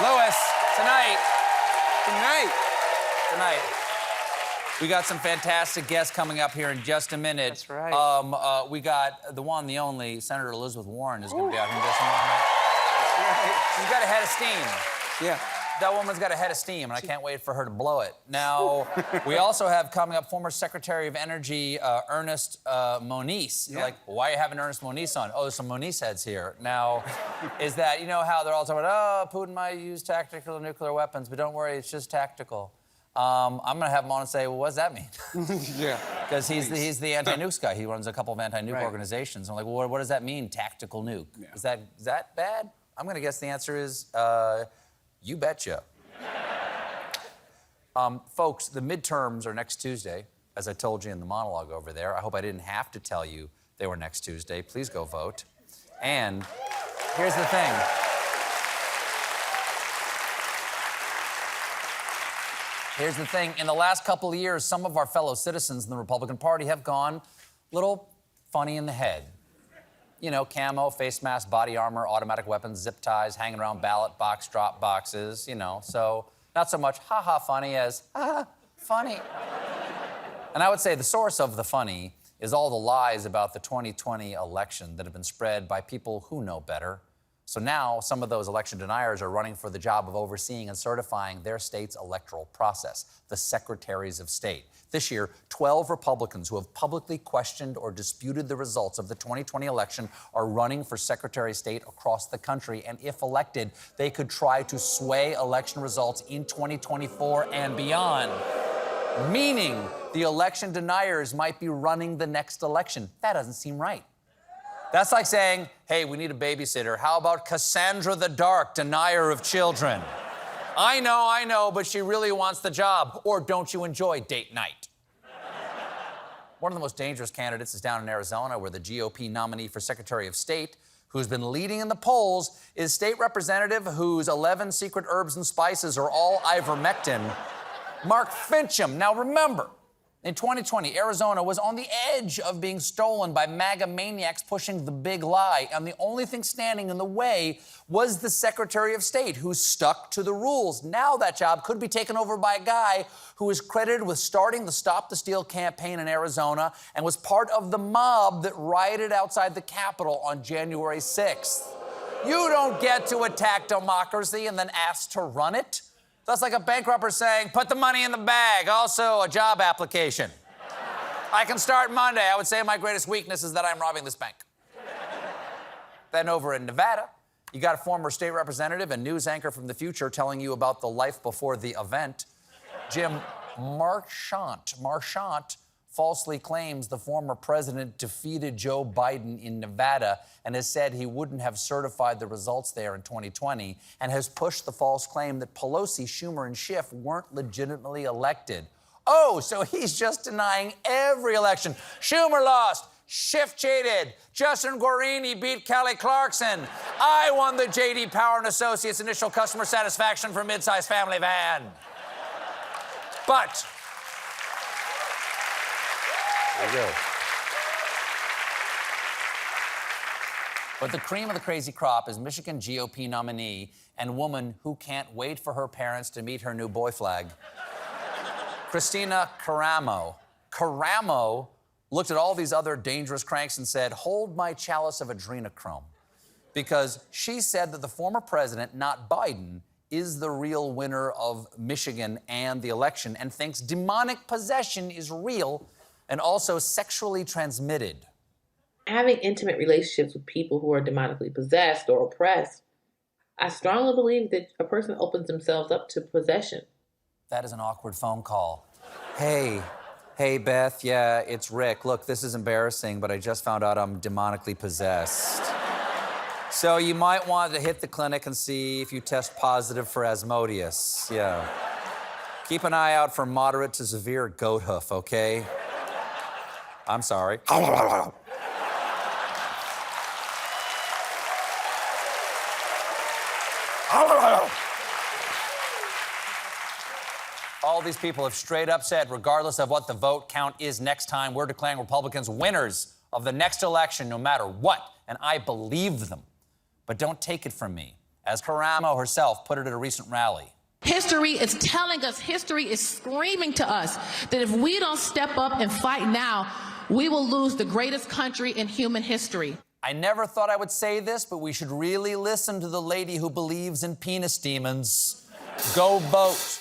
Lois, tonight, Tonight. we got some fantastic guests coming up here in just a minute. That's right. We got the one, the only, Senator Elizabeth Warren is going to be out here in just a moment. That's right. She's got a head of steam. Yeah. That woman's got a head of steam, and I can't wait for her to blow it. Now, we also have coming up former Secretary of Energy Ernest Moniz. Yeah. Like, why are you having Ernest Moniz on? Oh, there's some Moniz heads here. Now, is that, you know how they're all talking about, oh, Putin might use tactical nuclear weapons, but don't worry, it's just tactical. I'm going to have him on and say, well, what does that mean? Yeah. Because he's the anti-nukes guy. He runs a couple of anti-nuke Right. organizations. I'm like, well, what does that mean, tactical nuke? Yeah. Is that bad? I'm going to guess the answer is, you betcha. Folks, the midterms are next Tuesday, as I told you in the monologue over there. I hope I didn't have to tell you they were next Tuesday. Please go vote. And here's the thing. Here's the thing. In the last couple of years, some of our fellow citizens in the Republican Party have gone a little funny in the head. You know, camo, face mask, body armor, automatic weapons, zip ties, hanging around ballot box drop boxes, you know. So not so much ha-ha funny as ha-ha funny. And I would say the source of the funny is all the lies about the 2020 election that have been spread by people who know better. So now some of those election deniers are running for the job of overseeing and certifying their state's electoral process, the Secretaries of State. This year, 12 Republicans who have publicly questioned or disputed the results of the 2020 election are running for Secretary of State across the country. And if elected, they could try to sway election results in 2024 and beyond. Meaning the election deniers might be running the next election. That doesn't seem right. That's like saying, hey, we need a babysitter. How about Cassandra the Dark, denier of children? I know, but she really wants the job. Or don't you enjoy date night? One of the most dangerous candidates is down in Arizona, where the GOP nominee for Secretary of State, who's been leading in the polls, is state representative whose 11 secret herbs and spices are all ivermectin, Mark Fincham. Now remember, in 2020, Arizona was on the edge of being stolen by MAGA maniacs pushing the big lie, and the only thing standing in the way was the Secretary of State, who stuck to the rules. Now that job could be taken over by a guy who is credited with starting the Stop the Steal campaign in Arizona and was part of the mob that rioted outside the Capitol on January 6th. You don't get to attack democracy and then ask to run it. That's like a bank robber saying, put the money in the bag, also a job application. I can start Monday. I would say my greatest weakness is that I'm robbing this bank. Then over in Nevada, you got a former state representative and news anchor from the future telling you about the life before the event. Jim Marchant falsely claims the former president defeated Joe Biden in Nevada and has said he wouldn't have certified the results there in 2020 and has pushed the false claim that Pelosi, Schumer, and Schiff weren't legitimately elected. Oh, so he's just denying every election. Schumer lost. Schiff cheated. Justin Guarini beat Kelly Clarkson. I won the J.D. Power and Associates initial customer satisfaction for midsize family van. But there you go. But the cream of the crazy crop is Michigan GOP nominee and woman who can't wait for her parents to meet her new boy flag, Christina Caramo. Caramo looked at all these other dangerous cranks and said, hold my chalice of adrenochrome. Because she said that the former president, not Biden, is the real winner of Michigan and the election and thinks demonic possession is real and also sexually transmitted. Having intimate relationships with people who are demonically possessed or oppressed, I strongly believe that a person opens themselves up to possession. That is an awkward phone call. Hey, Beth, yeah, it's Rick. Look, this is embarrassing, but I just found out I'm demonically possessed. So you might want to hit the clinic and see if you test positive for Asmodeus. Yeah. Keep an eye out for moderate to severe goat hoof, okay? I'm sorry. All these people have straight up said, regardless of what the vote count is next time, we're declaring Republicans winners of the next election no matter what. And I believe them. But don't take it from me. As Karamo herself put it at a recent rally. History is telling us, history is screaming to us that if we don't step up and fight now, we will lose the greatest country in human history. I never thought I would say this, but we should really listen to the lady who believes in penis demons. Go vote.